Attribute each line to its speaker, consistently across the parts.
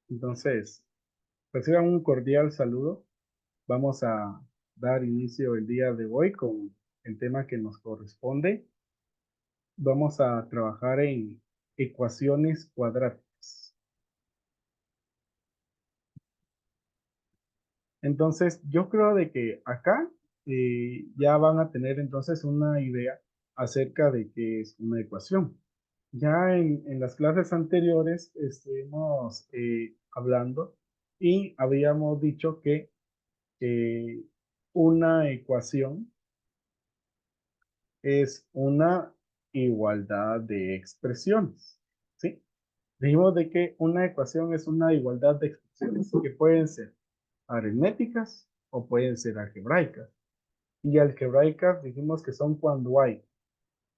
Speaker 1: Entonces, reciban un cordial saludo. Vamos a dar inicio el día de hoy con el tema que nos corresponde. Vamos a trabajar en ecuaciones cuadráticas. Entonces, yo creo de que acá ya van a tener entonces una idea acerca de qué es una ecuación. Ya en las clases anteriores estuvimos hablando y habíamos dicho que eh, una ecuación es una igualdad de expresiones, ¿sí? Dijimos de que una ecuación es una igualdad de expresiones que pueden ser aritméticas o pueden ser algebraicas. Y algebraicas dijimos que son cuando hay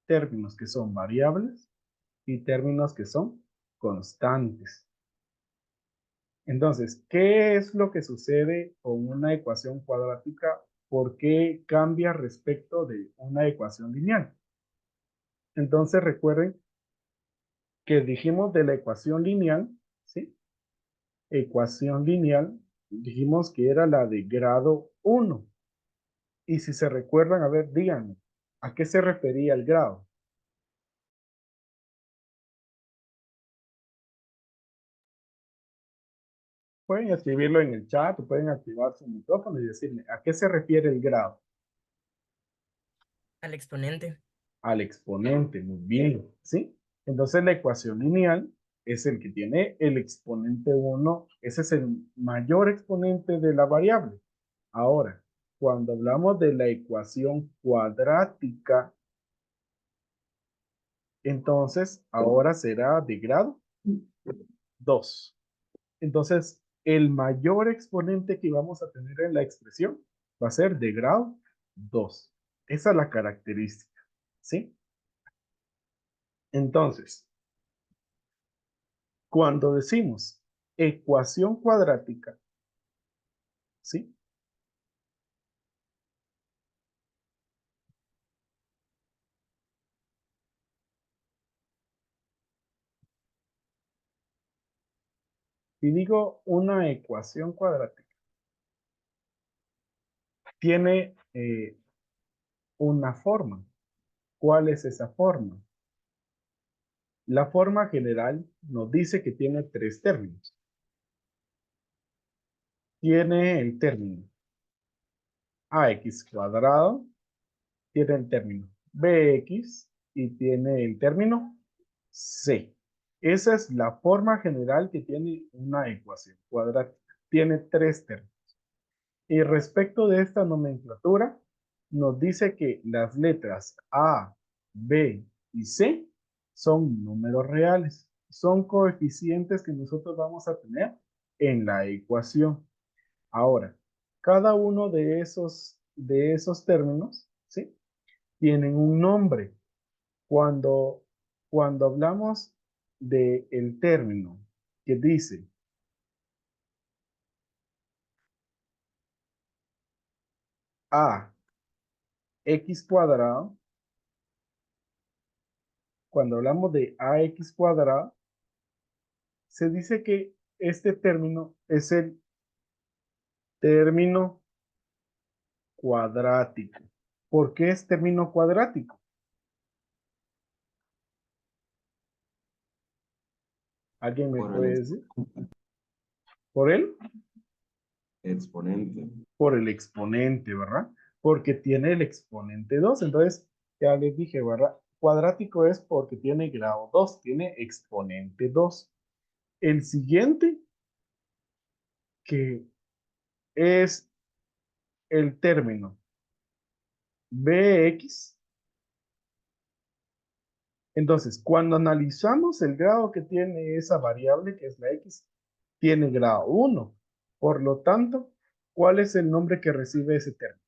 Speaker 1: términos que son variables y términos que son constantes. Entonces, ¿qué es lo que sucede con una ecuación cuadrática? ¿Por qué cambia respecto de una ecuación lineal? Entonces, recuerden que dijimos de la ecuación lineal, ¿sí? Ecuación lineal, dijimos que era la de grado 1. Y si se recuerdan, a ver, díganme, ¿a qué se refería el grado? Pueden escribirlo en el chat o pueden activar su micrófono y decirme, ¿a qué se refiere el grado?
Speaker 2: Al exponente.
Speaker 1: Al exponente, muy bien, ¿sí? Entonces la ecuación lineal es el que tiene el exponente 1, ese es el mayor exponente de la variable. Ahora, cuando hablamos de la ecuación cuadrática, entonces ahora será de grado 2. Entonces, el mayor exponente que vamos a tener en la expresión va a ser de grado 2. Esa es la característica, ¿sí? Entonces, cuando decimos ecuación cuadrática, ¿sí? Si digo una ecuación cuadrática, tiene una forma. ¿Cuál es esa forma? La forma general nos dice que tiene tres términos. Tiene el término ax cuadrado, tiene el término bx y tiene el término c. Esa es la forma general que tiene una ecuación cuadrática. Tiene tres términos. Y respecto de esta nomenclatura, nos dice que las letras A, B y C son números reales. Son coeficientes que nosotros vamos a tener en la ecuación. Ahora, cada uno de esos términos, ¿sí? Tienen un nombre. Cuando, cuando hablamos del término que dice ax cuadrado, cuando hablamos de ax cuadrado, se dice que este término es el término cuadrático. ¿Por qué es término cuadrático? ¿Alguien me
Speaker 3: Por el
Speaker 1: puede decir? ¿Por él?
Speaker 3: exponente.
Speaker 1: Por el exponente, ¿verdad? Porque tiene el exponente 2. Entonces, ya les dije, ¿verdad? Cuadrático es porque tiene grado 2, tiene exponente 2. El siguiente, que es el término bx. Entonces, cuando analizamos el grado que tiene esa variable, que es la x, tiene grado 1. Por lo tanto, ¿cuál es el nombre que recibe ese término?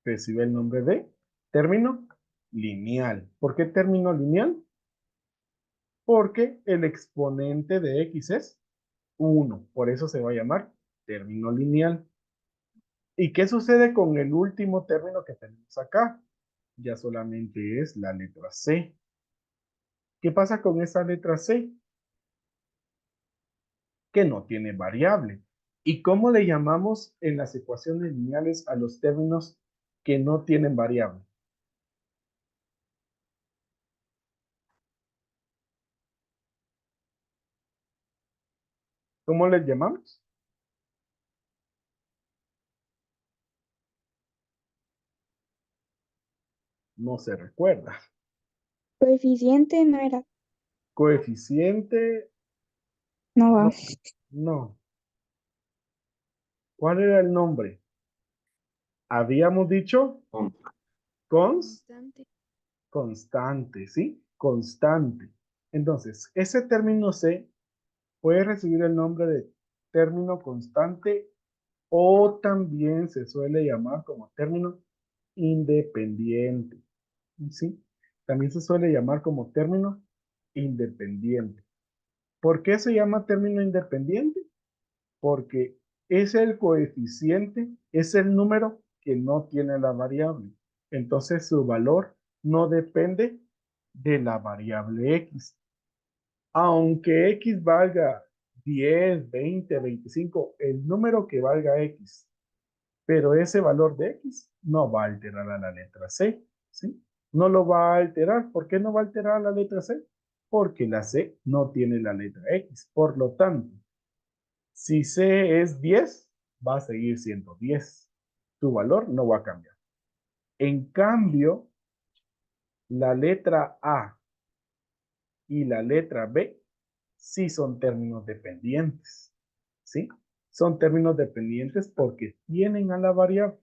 Speaker 1: Recibe el nombre de término lineal. ¿Por qué término lineal? Porque el exponente de x es 1. Por eso se va a llamar término lineal. ¿Y qué sucede con el último término que tenemos acá? ya solamente es la letra C. ¿Qué pasa con esa letra C? Que no tiene variable. ¿Y cómo le llamamos en las ecuaciones lineales a los términos que no tienen variable? ¿Cómo les llamamos? No se recuerda.
Speaker 2: Coeficiente no era.
Speaker 1: Coeficiente,
Speaker 2: No va.
Speaker 1: no, no. ¿Cuál era el nombre? Habíamos dicho cons,
Speaker 2: Constante.
Speaker 1: constante, ¿sí? Constante. Entonces, ese término C puede recibir el nombre de término constante o también se suele llamar como término independiente, ¿sí? También se suele llamar como término independiente. ¿Por qué se llama término independiente? Porque es el coeficiente, es el número que no tiene la variable. Entonces su valor no depende de la variable x. Aunque x valga 10, 20, 25, el número que valga x, pero ese valor de x no va a alterar a la letra C, ¿sí? No lo va a alterar. ¿Por qué no va a alterar a la letra C? Porque la C no tiene la letra x. Por lo tanto, si C es 10, va a seguir siendo 10. Tu valor no va a cambiar. En cambio, la letra A y la letra B sí son términos dependientes, ¿sí? Son términos dependientes porque tienen a la variable.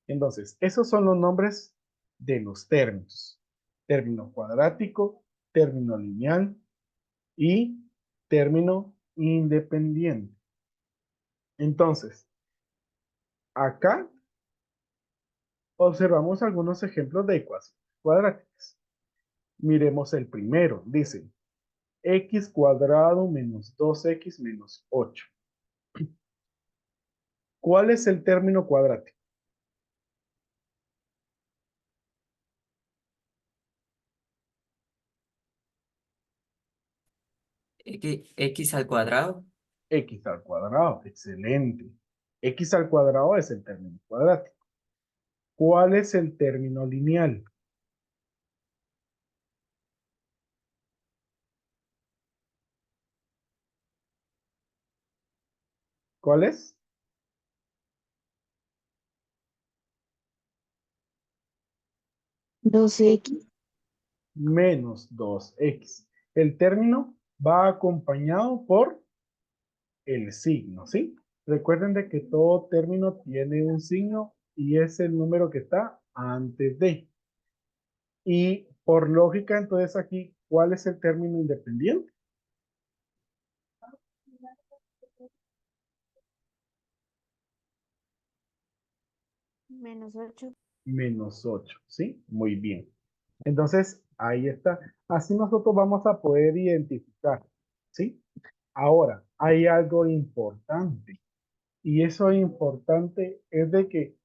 Speaker 1: Entonces, esos son los nombres de los términos. Término cuadrático, término lineal y término independiente. Entonces, acá observamos algunos ejemplos de ecuaciones cuadráticas. Miremos el primero. Dice, x cuadrado menos 2x menos 8. ¿Cuál es el término cuadrático?
Speaker 3: X al cuadrado.
Speaker 1: X al cuadrado. Excelente. X al cuadrado es el término cuadrático. ¿Cuál es el término lineal? ¿Cuál es?
Speaker 2: 12x.
Speaker 1: Menos 2x. El término va acompañado por el signo, ¿sí? Recuerden de que todo término tiene un signo y es el número que está antes de. Y por lógica, entonces aquí, ¿cuál es el término independiente?
Speaker 2: Menos 8.
Speaker 1: Menos 8, ¿sí? Muy bien. Entonces, ahí está. Así nosotros vamos a poder identificar, ¿sí? Ahora, hay algo importante. Y eso importante es de que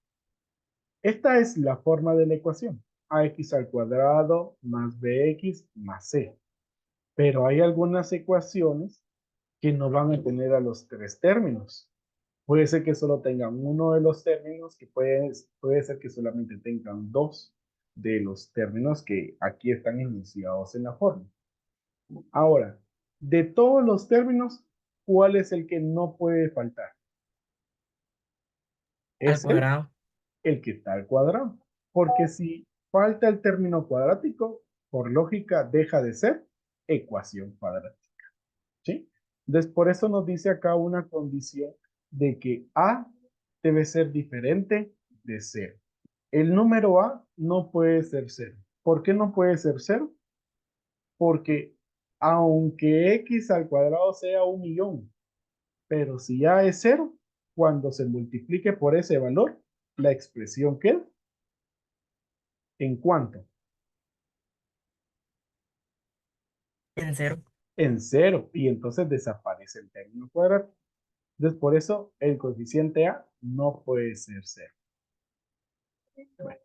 Speaker 1: esta es la forma de la ecuación. Ax al cuadrado más bx más c. Pero hay algunas ecuaciones que no van a tener a los tres términos. Puede ser que solo tengan uno de los términos, que puede ser que solamente tengan dos de los términos que aquí están iniciados en la forma. Ahora, de todos los términos, ¿cuál es el que no puede faltar?
Speaker 3: Al
Speaker 1: Es
Speaker 3: cuadrado.
Speaker 1: el que está al cuadrado. Porque si falta el término cuadrático, por lógica deja de ser ecuación cuadrática. ¿Sí? Entonces, por eso nos dice acá una condición de que A debe ser diferente de cero. El número A no puede ser cero. ¿Por qué no puede ser cero? Porque aunque x al cuadrado sea 1.000.000, pero si A es cero, cuando se multiplique por ese valor, la expresión queda ¿en cuánto?
Speaker 3: En cero.
Speaker 1: En cero. Y entonces desaparece el término cuadrático. Entonces, por eso el coeficiente A no puede ser cero. Bueno,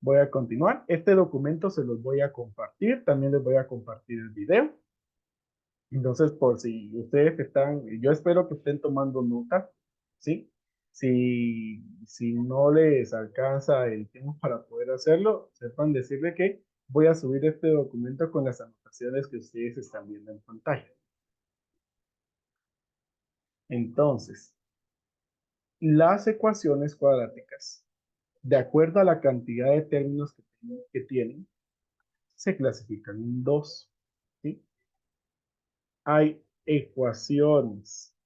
Speaker 1: Voy a continuar. Este documento se los voy a compartir. También les voy a compartir el video. Entonces, por si ustedes están, yo espero que estén tomando nota, ¿sí? Si no les alcanza el tiempo para poder hacerlo, sepan decirle que voy a subir este documento con las anotaciones que ustedes están viendo en pantalla. Entonces, las ecuaciones cuadráticas, de acuerdo a la cantidad de términos que tienen, se clasifican en dos, ¿sí? Hay ecuaciones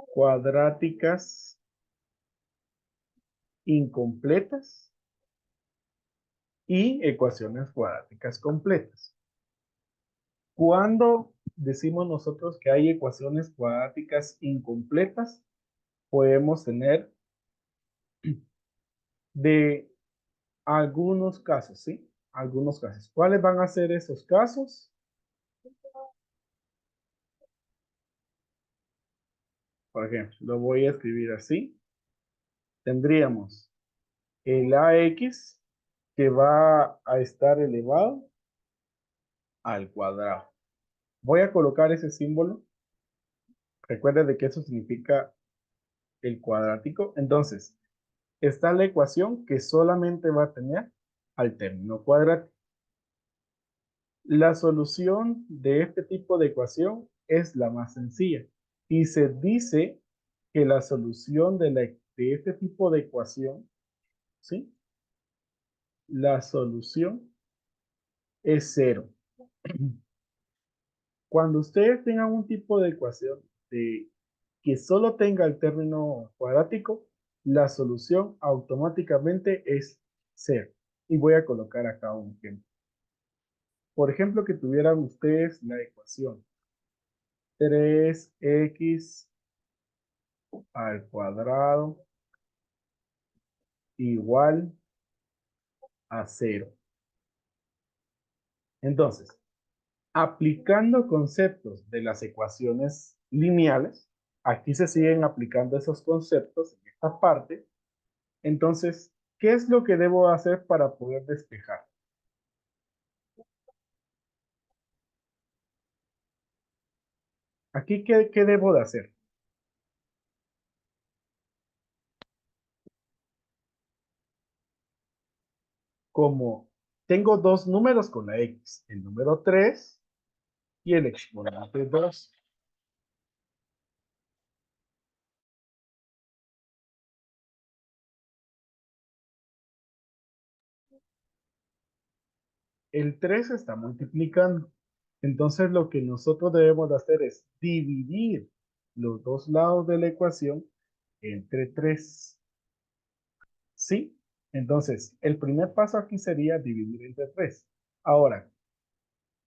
Speaker 1: cuadráticas incompletas y ecuaciones cuadráticas completas. Cuando decimos nosotros que hay ecuaciones cuadráticas incompletas, podemos tener de algunos casos, ¿sí? Algunos casos. ¿Cuáles van a ser esos casos? Por ejemplo, lo voy a escribir así. Tendríamos el AX que va a estar elevado al cuadrado. Voy a colocar ese símbolo. Recuerden de que eso significa el cuadrático. Entonces, está la ecuación que solamente va a tener al término cuadrático. La solución de este tipo de ecuación es la más sencilla. Y se dice que la solución de este tipo de ecuación, ¿sí? La solución es cero. Cuando ustedes tengan un tipo de ecuación que solo tenga el término cuadrático, la solución automáticamente es cero. Y voy a colocar acá un ejemplo. Por ejemplo, que tuvieran ustedes la ecuación 3x al cuadrado igual a cero. Entonces, aplicando conceptos de las ecuaciones lineales, aquí se siguen aplicando esos conceptos en esta parte. Entonces, ¿qué es lo que debo hacer para poder despejar? Aquí, ¿qué debo de hacer? Como tengo dos números con la x, el número 3 y el exponente 2. El 3 está multiplicando. Entonces lo que nosotros debemos de hacer es dividir los dos lados de la ecuación entre 3. ¿Sí? Entonces, el primer paso aquí sería dividir entre 3. Ahora,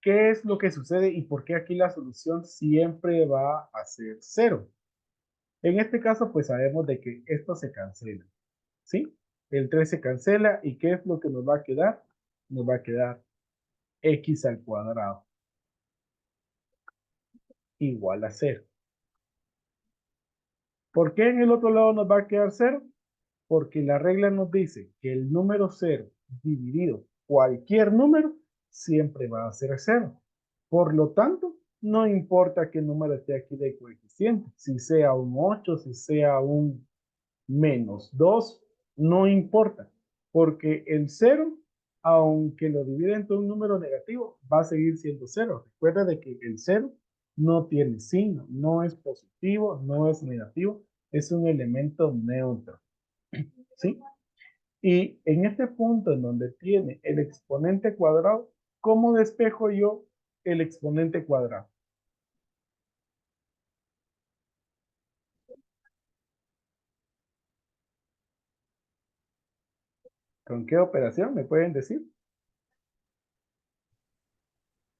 Speaker 1: ¿qué es lo que sucede y por qué aquí la solución siempre va a ser cero? En este caso, pues sabemos de que esto se cancela. ¿Sí? El 3 se cancela y ¿qué es lo que nos va a quedar? Nos va a quedar x al cuadrado igual a cero. ¿Por qué en el otro lado nos va a quedar cero? Porque la regla nos dice que el número cero dividido cualquier número siempre va a ser cero. Por lo tanto, no importa qué número esté aquí de coeficiente, si sea un 8, si sea un -2, no importa, porque el cero, aunque lo divide entre un número negativo, va a seguir siendo cero. Recuerda de que el cero no tiene signo, no es positivo, no es negativo, es un elemento neutro, ¿sí? Y en este punto en donde tiene el exponente cuadrado, ¿cómo despejo yo el exponente cuadrado? ¿Con qué operación me pueden decir?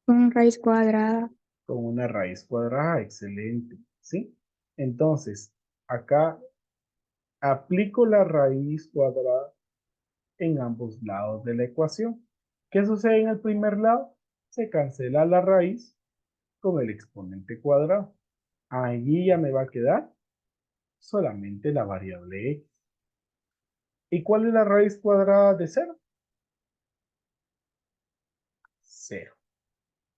Speaker 2: Con raíz cuadrada.
Speaker 1: Con una raíz cuadrada, excelente, ¿sí? Entonces, acá aplico la raíz cuadrada en ambos lados de la ecuación. ¿Qué sucede en el primer lado? Se cancela la raíz con el exponente cuadrado. Allí ya me va a quedar solamente la variable x. ¿Y cuál es la raíz cuadrada de 0? 0.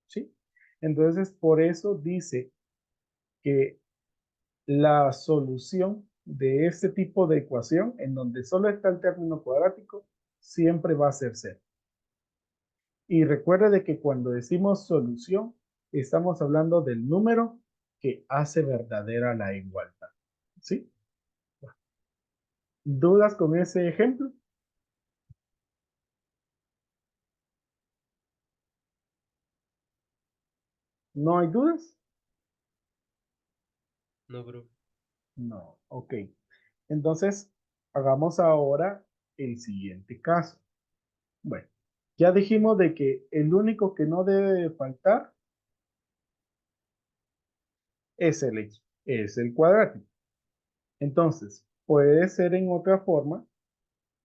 Speaker 1: ¿Sí? Entonces, por eso dice que la solución de este tipo de ecuación, en donde solo está el término cuadrático, siempre va a ser 0. Y recuerde de que cuando decimos solución, estamos hablando del número que hace verdadera la igualdad. ¿Sí? ¿Dudas con ese ejemplo? ¿No hay dudas?
Speaker 4: No, bro.
Speaker 1: No, ok. Entonces, hagamos ahora el siguiente caso. Bueno, ya dijimos de que el único que no debe de faltar es el cuadrático. Entonces, puede ser en otra forma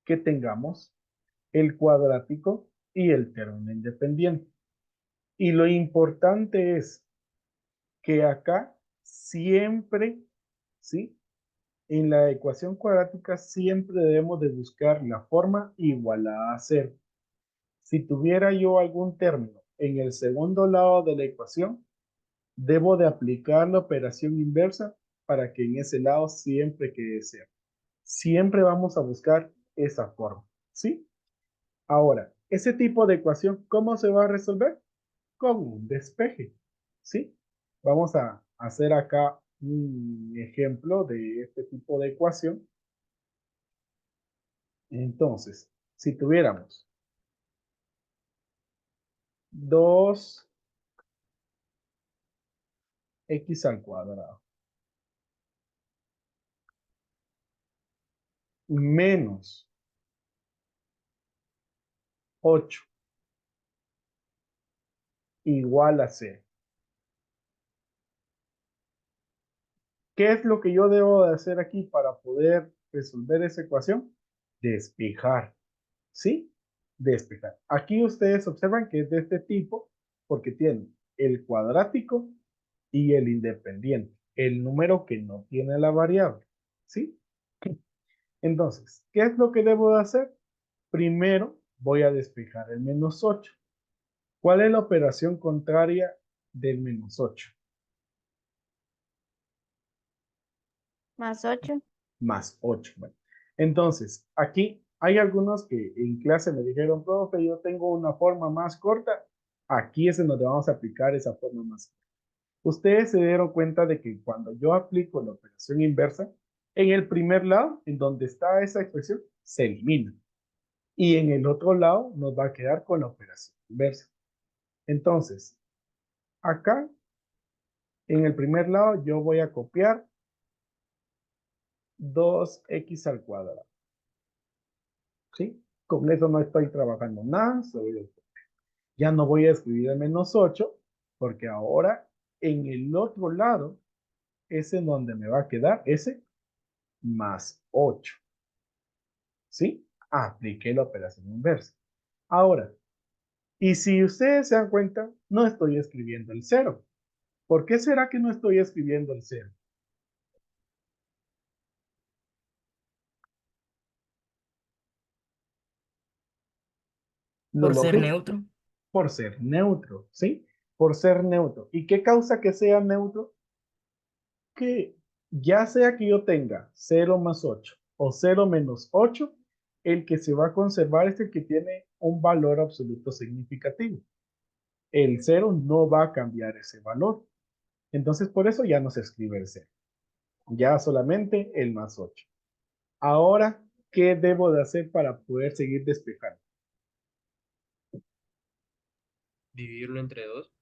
Speaker 1: que tengamos el cuadrático y el término independiente. Y lo importante es que acá siempre, ¿sí? En la ecuación cuadrática siempre debemos de buscar la forma igualada a cero. Si tuviera yo algún término en el segundo lado de la ecuación, debo de aplicar la operación inversa para que en ese lado siempre quede cero. Siempre vamos a buscar esa forma, ¿sí? Ahora, ese tipo de ecuación, ¿cómo se va a resolver? Con un despeje, ¿sí? Vamos a hacer acá un ejemplo de este tipo de ecuación. Entonces, si tuviéramos 2x al cuadrado menos 8 igual a 0. ¿Qué es lo que yo debo de hacer aquí para poder resolver esa ecuación? Despejar, ¿sí? Despejar. Aquí ustedes observan que es de este tipo porque tiene el cuadrático y el independiente, el número que no tiene la variable, ¿sí? Entonces, ¿qué es lo que debo de hacer? Primero voy a despejar el menos 8. ¿Cuál es la operación contraria del menos 8?
Speaker 2: Más 8.
Speaker 1: Más 8. Bueno, entonces, aquí hay algunos que en clase me dijeron, profe, yo tengo una forma más corta. Aquí es en donde vamos a aplicar esa forma más corta. Ustedes se dieron cuenta de que cuando yo aplico la operación inversa, en el primer lado, en donde está esa expresión, se elimina. Y en el otro lado nos va a quedar con la operación inversa. Entonces, acá, en el primer lado, yo voy a copiar 2x al cuadrado. ¿Sí? Con eso no estoy trabajando nada. Ya no voy a escribir el menos 8, porque ahora en el otro lado es en donde me va a quedar ese más 8. ¿Sí? Apliqué la operación inversa. Ahora, y si ustedes se dan cuenta, no estoy escribiendo el 0. ¿Por qué será que no estoy escribiendo el 0? Lo
Speaker 3: Por ser
Speaker 1: lógico,
Speaker 3: neutro.
Speaker 1: por ser neutro, ¿sí? Por ser neutro. ¿Y qué causa que sea neutro? Que ya sea que yo tenga 0 más 8 o 0 menos 8, el que se va a conservar es el que tiene un valor absoluto significativo. El 0 no va a cambiar ese valor. Entonces, por eso ya no se escribe el 0. Ya solamente el más 8. Ahora, ¿qué debo de hacer para poder seguir despejando?
Speaker 4: Dividirlo entre 2.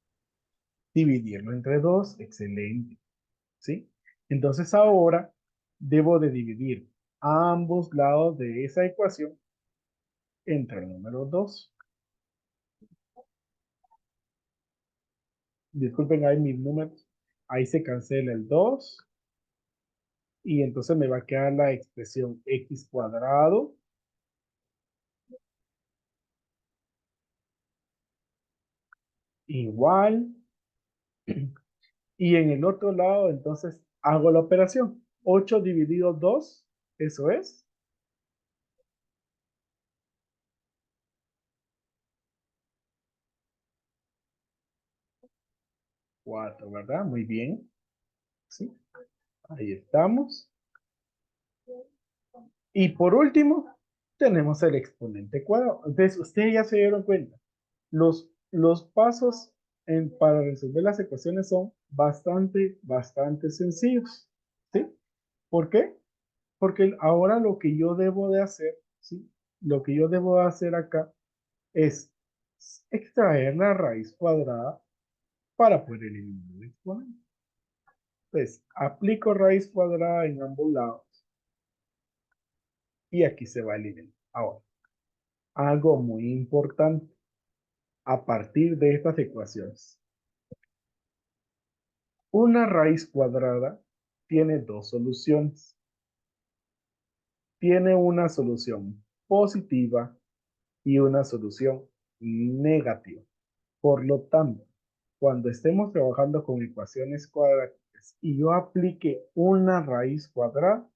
Speaker 1: Dividirlo entre 2, excelente, ¿sí? Entonces ahora debo de dividir ambos lados de esa ecuación entre el número 2. Disculpen, ahí mis números. Ahí se cancela el 2 y entonces me va a quedar la expresión x cuadrado igual. Y en el otro lado, entonces, hago la operación. 8 dividido 2, eso es 4, ¿verdad? Muy bien. ¿Sí? Ahí estamos. Y por último, tenemos el exponente cuadrado. Entonces, ustedes ya se dieron cuenta. Los pasos para resolver las ecuaciones son bastante sencillos. ¿Sí? ¿Por qué? Porque ahora lo que yo debo de hacer, ¿sí? Lo que yo debo de hacer acá es extraer la raíz cuadrada para poder eliminar el exponente. Entonces, aplico raíz cuadrada en ambos lados y aquí se va a eliminar. Ahora, algo muy importante a partir de estas ecuaciones. Una raíz cuadrada tiene dos soluciones. Tiene una solución positiva y una solución negativa. Por lo tanto, cuando estemos trabajando con ecuaciones cuadráticas y yo aplique una raíz cuadrada,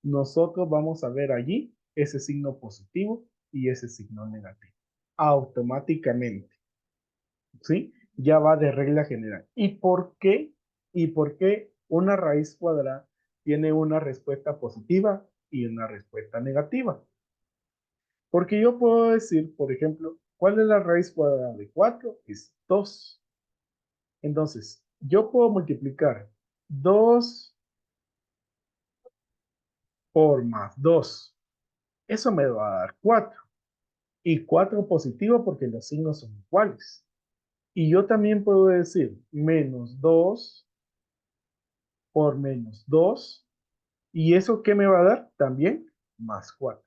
Speaker 1: nosotros vamos a ver allí ese signo positivo y ese signo negativo. Automáticamente, ¿sí? Ya va de regla general. ¿Y por qué? ¿Y por qué una raíz cuadrada tiene una respuesta positiva y una respuesta negativa? Porque yo puedo decir, por ejemplo, ¿cuál es la raíz cuadrada de 4? Es 2. Entonces, yo puedo multiplicar 2 por más 2. Eso me va a dar 4. Y 4 positivo porque los signos son iguales. Y yo también puedo decir menos 2 por menos 2. ¿Y eso qué me va a dar? También más 4.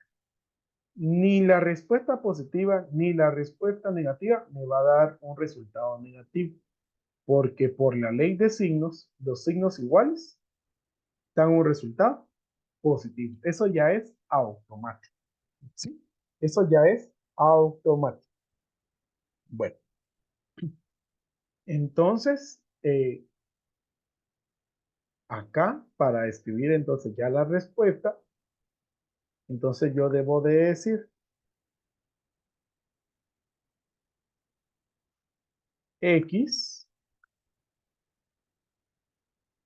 Speaker 1: Ni la respuesta positiva ni la respuesta negativa me va a dar un resultado negativo. Porque por la ley de signos, los signos iguales dan un resultado positivo. Eso ya es automático. ¿Sí? Eso ya es automático. Bueno, entonces, acá para escribir entonces ya la respuesta, entonces yo debo de decir x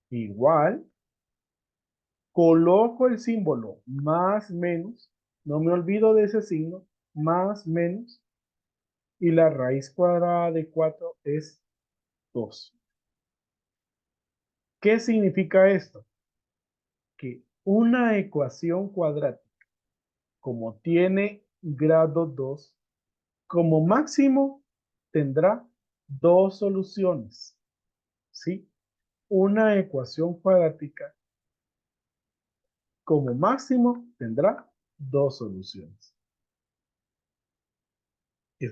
Speaker 1: igual, coloco el símbolo más menos, no me olvido de ese signo, más menos, y la raíz cuadrada de 4 es 2. ¿Qué significa esto? Que una ecuación cuadrática, como tiene grado 2, como máximo tendrá dos soluciones. ¿Sí? Una ecuación cuadrática, como máximo tendrá dos soluciones.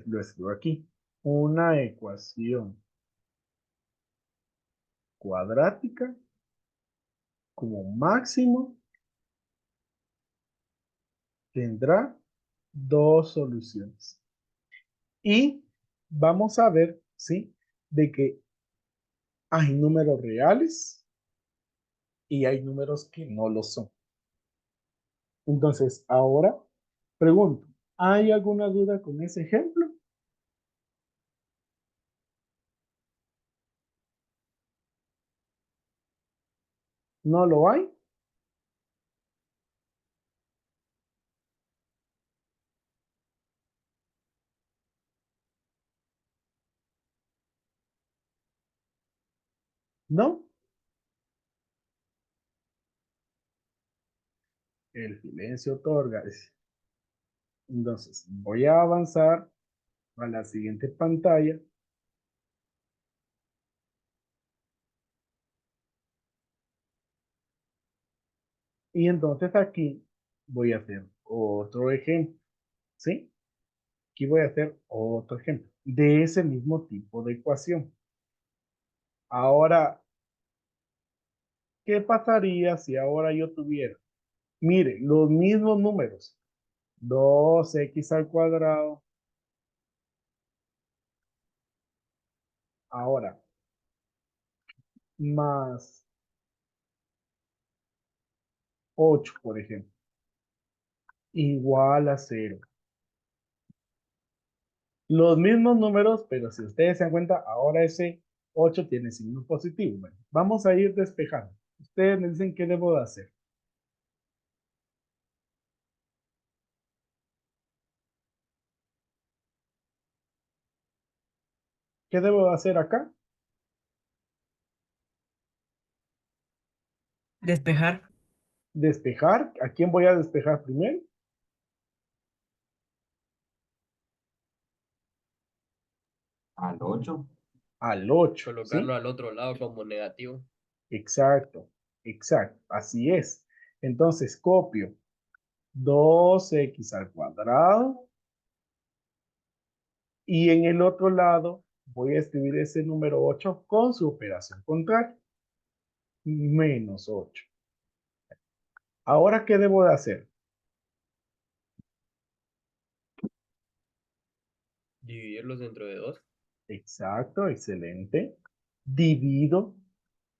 Speaker 1: Lo escribo aquí. Una ecuación cuadrática, como máximo tendrá dos soluciones. Y vamos a ver, ¿sí? De que hay números reales y hay números que no lo son. Entonces, ahora pregunto, ¿hay alguna duda con ese ejemplo? ¿No lo hay? ¿No? El silencio otorga. Entonces, voy a avanzar a la siguiente pantalla. Y entonces aquí voy a hacer otro ejemplo. ¿Sí? Aquí voy a hacer otro ejemplo de ese mismo tipo de ecuación. Ahora, ¿qué pasaría si ahora yo tuviera, mire, los mismos números? 2x al cuadrado. Ahora, más 8, por ejemplo, igual a 0. Los mismos números, pero si ustedes se dan cuenta, ahora ese 8 tiene signo positivo. Bueno, vamos a ir despejando. Ustedes me dicen qué debo de hacer. ¿Qué debo de hacer acá?
Speaker 3: Despejar.
Speaker 1: Despejar. ¿A quién voy a despejar primero?
Speaker 5: Al 8.
Speaker 1: Al 8,
Speaker 4: Colocarlo
Speaker 1: ¿sí?
Speaker 4: al otro lado como negativo.
Speaker 1: Exacto, exacto, así es. Entonces copio 2x al cuadrado y en el otro lado voy a escribir ese número 8 con su operación contraria, menos 8. Ahora, ¿qué debo de hacer?
Speaker 4: Dividirlos dentro de 2.
Speaker 1: Exacto, excelente. Divido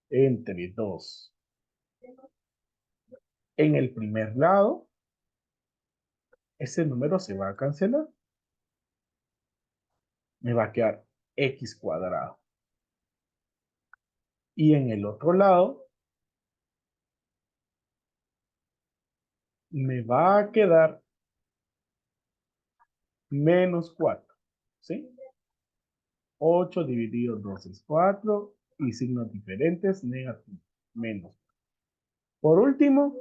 Speaker 1: entre 2. En el primer lado, ese número se va a cancelar. Me va a quedar x cuadrado. Y en el otro lado, me va a quedar menos 4. ¿Sí? 8 dividido 2 es 4 y signos diferentes, negativo, menos. Por último,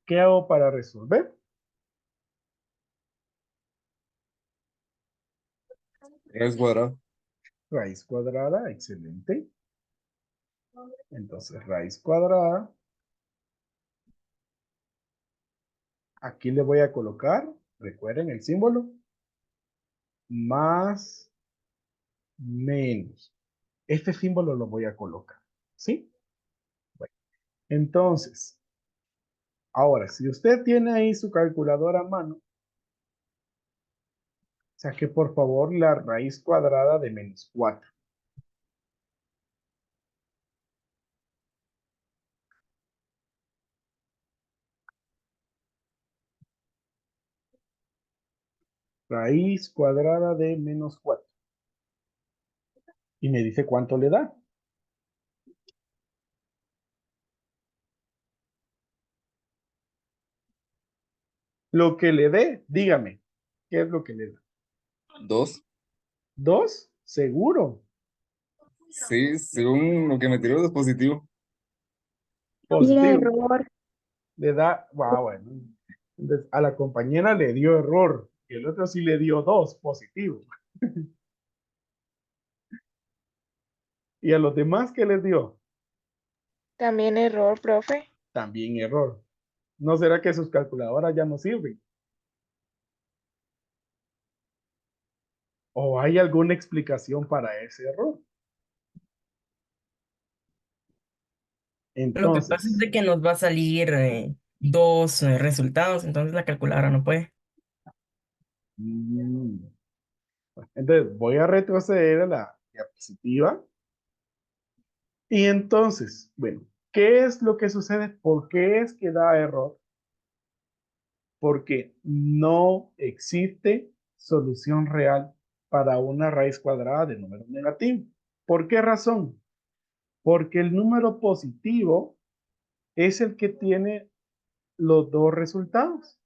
Speaker 1: ¿qué hago para resolver?
Speaker 5: Raíz cuadrada.
Speaker 1: Raíz cuadrada, excelente. Entonces, raíz cuadrada. Aquí le voy a colocar, recuerden el símbolo, más, menos. Este símbolo lo voy a colocar, ¿sí? Bueno, entonces, ahora, si usted tiene ahí su calculadora a mano, saque por favor la raíz cuadrada de menos 4. Raíz cuadrada de menos 4. Y me dice cuánto le da. Lo que le dé, dígame, ¿qué es lo que le da?
Speaker 5: 2.
Speaker 1: 2, seguro,
Speaker 5: Sí, según lo que me tiró es positivo.
Speaker 2: Mira,
Speaker 1: positivo.
Speaker 2: error.
Speaker 1: Le da, bueno. Entonces, a la compañera le dio error, y el otro sí le dio 2, positivo. Y a los demás, ¿qué les dio?
Speaker 2: También error, profe.
Speaker 1: También error. ¿No será que sus calculadoras ya no sirven? ¿O hay alguna explicación para ese error?
Speaker 3: Lo que pasa es
Speaker 1: Entonces,
Speaker 3: de que nos va a salir dos resultados, entonces la calculadora no puede.
Speaker 1: mm, entonces voy a retroceder a la diapositiva. Y entonces, bueno, ¿qué es lo que sucede? ¿Por qué es que da error? Porque no existe solución real para una raíz cuadrada de número negativo. ¿Por qué razón? Porque el número positivo es el que tiene los dos resultados.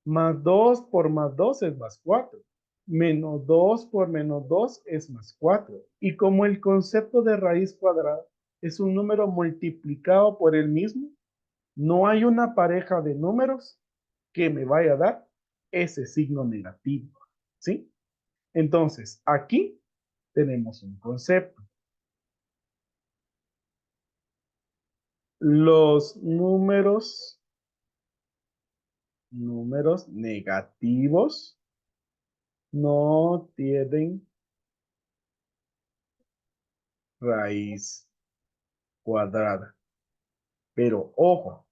Speaker 1: Más 2 por más 2 es más 4. Menos 2 por menos 2 es más 4. Y como el concepto de raíz cuadrada es un número multiplicado por el mismo, no hay una pareja de números que me vaya a dar ese signo negativo. ¿Sí? Entonces, aquí tenemos un concepto. Los números negativos no tienen raíz cuadrada. Pero ojo,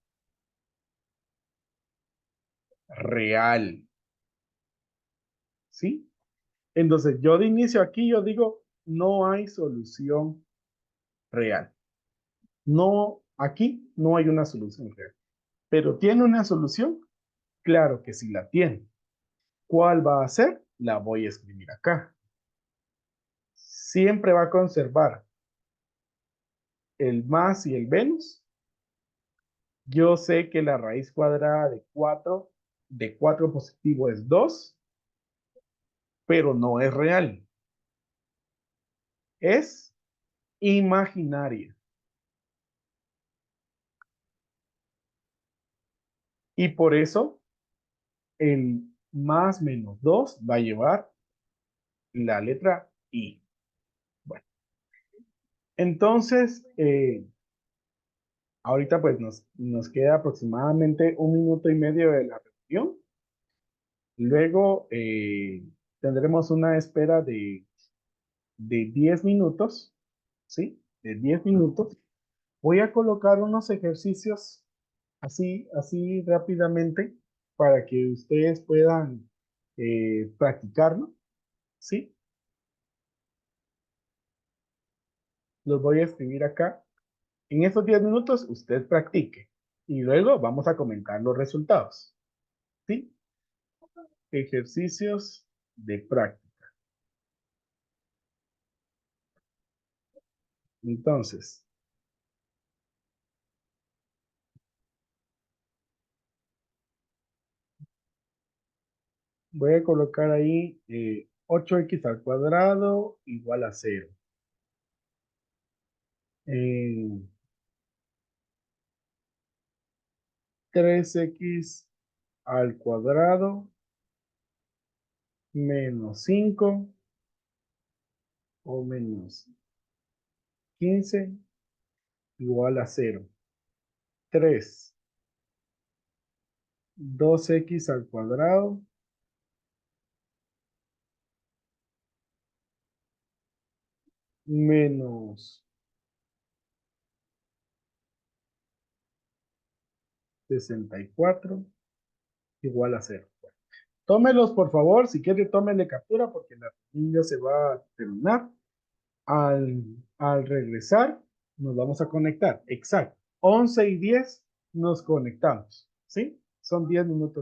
Speaker 1: real. ¿Sí? Entonces, yo de inicio aquí, yo digo, no hay solución real. No, aquí no hay una solución real. ¿Pero tiene una solución? Claro que sí la tiene. ¿Cuál va a ser? La voy a escribir acá. Siempre va a conservar el más y el menos. Yo sé que la raíz cuadrada de 4 positivo es 2, pero no es real. Es imaginaria. Y por eso el más menos 2 va a llevar la letra I. Bueno, entonces, ahorita pues nos queda aproximadamente 1 minuto y medio de la reunión. Luego tendremos una espera de 10 minutos, ¿sí? De 10 minutos. Voy a colocar unos ejercicios así rápidamente para que ustedes puedan practicarlo, ¿sí? Los voy a escribir acá. En estos 10 minutos usted practique y luego vamos a comentar los resultados, ¿sí? Ejercicios de práctica. Entonces, voy a colocar ahí 8x al cuadrado igual a 0. 3x al cuadrado menos 5 o menos 15 igual a 0. 3. 2x al cuadrado menos 64 igual a 0. Tómelos, por favor. Si quiere, tómele captura porque la reunión ya se va a terminar. Al regresar, nos vamos a conectar. Exacto. 11:10 nos conectamos. ¿Sí? Son 10 minutos.